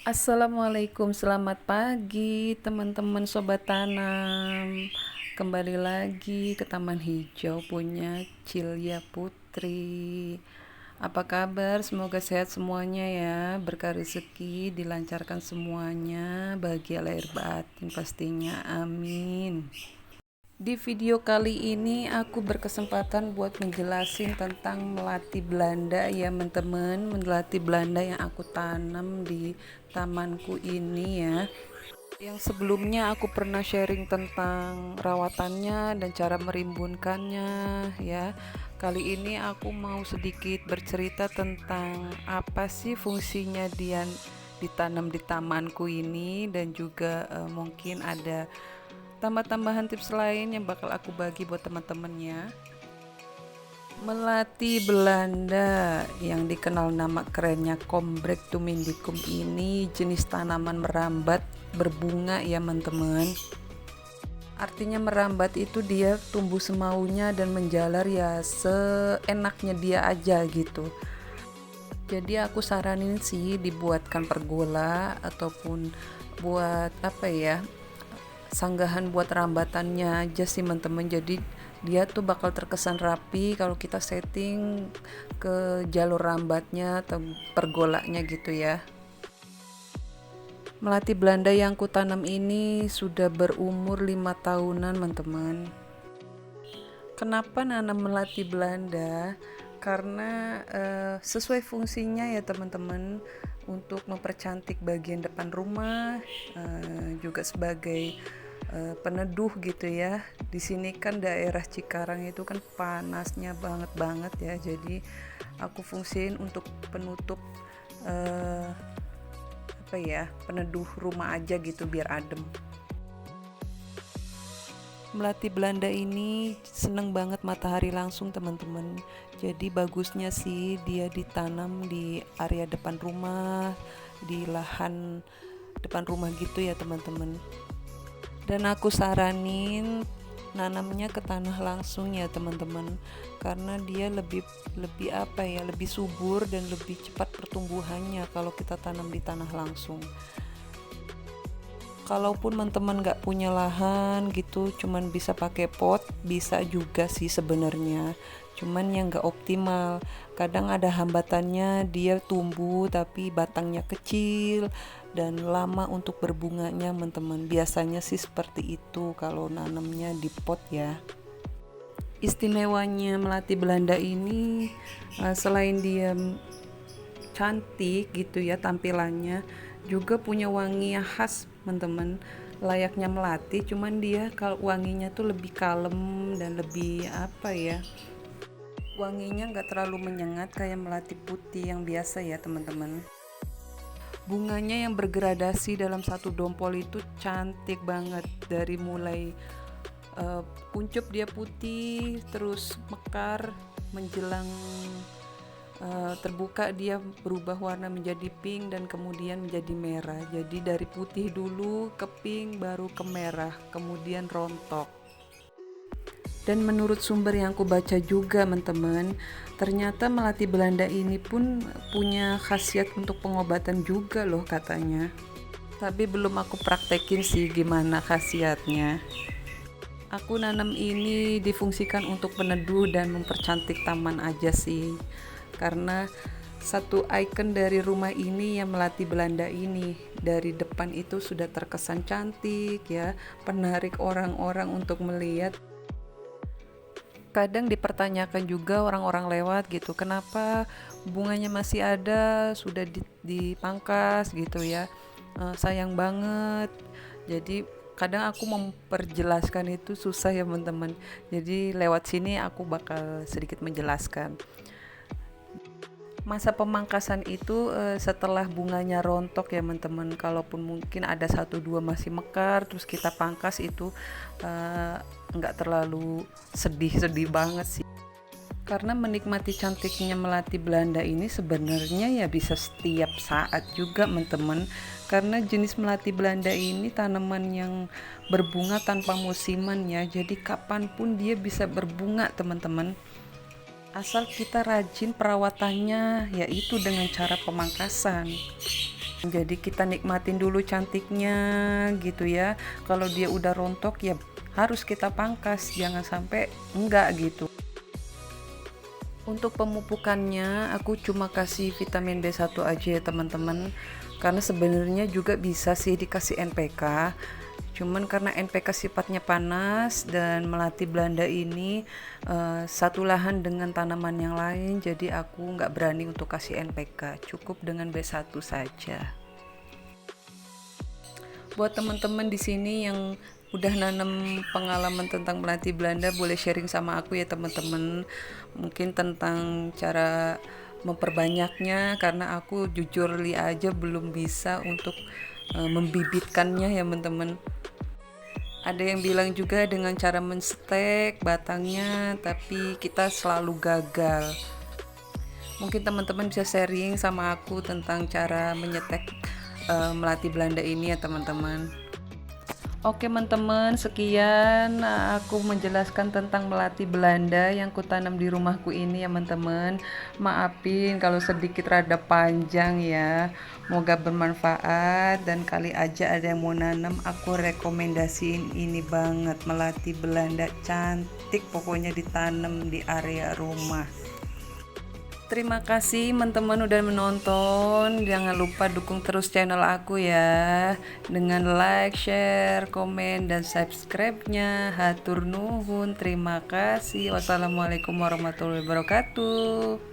Assalamualaikum, selamat pagi teman-teman sobat tanam. Kembali lagi ke Taman Hijau punya Cilya Putri. Apa kabar? Semoga sehat semuanya ya, berkah rezeki, dilancarkan semuanya, bahagia lahir batin pastinya, amin. Di video kali ini aku berkesempatan buat menjelasin tentang melati Belanda ya teman-teman. Melati Belanda yang aku tanam di tamanku ini ya. Yang sebelumnya aku pernah sharing tentang rawatannya dan cara merimbunkannya ya. Kali ini aku mau sedikit bercerita tentang apa sih fungsinya dia ditanam di tamanku ini, dan juga mungkin ada tambah-tambahan tips lain yang bakal aku bagi buat teman-temannya. Melati Belanda yang dikenal nama kerennya Combretum tumindicum ini jenis tanaman merambat berbunga ya teman-teman. Artinya merambat itu dia tumbuh semaunya dan menjalar ya seenaknya dia aja gitu. Jadi aku saranin sih dibuatkan pergola ataupun buat apa ya, sanggahan buat rambatannya aja sih teman-teman. Jadi dia tuh bakal terkesan rapi kalau kita setting ke jalur rambatnya atau pergolanya gitu ya. Melati Belanda yang kutanam ini sudah berumur 5 tahunan teman-teman. Kenapa nanam melati Belanda? Karena sesuai fungsinya ya teman-teman, untuk mempercantik bagian depan rumah, juga sebagai peneduh gitu ya. Di sini kan daerah Cikarang itu kan panasnya banget ya. Jadi aku fungsiin untuk penutup apa ya, peneduh rumah aja gitu biar adem. Melati Belanda ini seneng banget matahari langsung teman-teman. Jadi bagusnya sih dia ditanam di area depan rumah, di lahan depan rumah gitu ya teman-teman. Dan aku saranin nanamnya ke tanah langsung ya teman-teman, karena dia lebih apa ya, lebih subur dan lebih cepat pertumbuhannya kalau kita tanam di tanah langsung. Kalaupun teman-teman nggak punya lahan gitu, cuman bisa pakai pot, bisa juga sih sebenarnya. Cuman yang nggak optimal. Kadang ada hambatannya, dia tumbuh tapi batangnya kecil dan lama untuk berbunganya, teman-teman. Biasanya sih seperti itu kalau nanamnya di pot ya. Istimewanya melati Belanda ini, selain dia cantik gitu ya tampilannya, juga punya wangi yang khas teman-teman, layaknya melati, cuman dia kalau wanginya tuh lebih kalem dan lebih apa ya, wanginya nggak terlalu menyengat kayak melati putih yang biasa ya teman-teman. Bunganya yang bergradasi dalam satu dompol itu cantik banget, dari mulai kuncup dia putih, terus mekar menjelang terbuka dia berubah warna menjadi pink dan kemudian menjadi merah. Jadi dari putih dulu ke pink baru ke merah, kemudian rontok. Dan menurut sumber yang aku baca juga teman-teman, ternyata melati Belanda ini pun punya khasiat untuk pengobatan juga loh katanya. Tapi belum aku praktekin sih gimana khasiatnya. Aku nanam ini difungsikan untuk peneduh dan mempercantik taman aja sih. Karena satu ikon dari rumah ini yang melati Belanda ini, dari depan itu sudah terkesan cantik ya, penarik orang-orang untuk melihat. Kadang dipertanyakan juga orang-orang lewat gitu, kenapa bunganya masih ada, sudah dipangkas gitu ya. Sayang banget. Jadi kadang aku memperjelaskan itu susah ya teman-teman. Jadi lewat sini aku bakal sedikit menjelaskan. Masa pemangkasan itu setelah bunganya rontok ya teman-teman, kalaupun mungkin ada satu dua masih mekar terus kita pangkas itu nggak terlalu sedih banget sih, karena menikmati cantiknya melati Belanda ini sebenarnya ya bisa setiap saat juga teman-teman, karena jenis melati Belanda ini tanaman yang berbunga tanpa musiman ya, jadi kapanpun dia bisa berbunga teman-teman, asal kita rajin perawatannya, yaitu dengan cara pemangkasan. Jadi kita nikmatin dulu cantiknya gitu ya. Kalau dia udah rontok ya harus kita pangkas, jangan sampai enggak gitu. Untuk pemupukannya aku cuma kasih vitamin B1 aja ya teman-teman, karena sebenarnya juga bisa sih dikasih NPK, cuman karena NPK sifatnya panas dan melati Belanda ini satu lahan dengan tanaman yang lain, jadi aku nggak berani untuk kasih NPK, cukup dengan B1 saja. Buat teman-teman di sini yang udah nanam pengalaman tentang melati Belanda, boleh sharing sama aku ya teman-teman, mungkin tentang cara memperbanyaknya, karena aku jujur li aja belum bisa untuk membibitkannya ya teman-teman. Ada yang bilang juga dengan cara menstek batangnya, tapi kita selalu gagal. Mungkin teman-teman bisa sharing sama aku tentang cara menyetek melati Belanda ini ya teman-teman. Oke teman-teman, sekian aku menjelaskan tentang melati Belanda yang kutanam di rumahku ini ya teman-teman. Maafin kalau sedikit rada panjang ya. Semoga bermanfaat, dan kali aja ada yang mau nanam, aku rekomendasiin ini banget, melati Belanda, cantik pokoknya ditanam di area rumah. Terima kasih teman-teman udah menonton. Jangan lupa dukung terus channel aku ya, dengan like, share, komen, dan subscribe-nya. Hatur nuhun, terima kasih. Wassalamualaikum warahmatullahi wabarakatuh.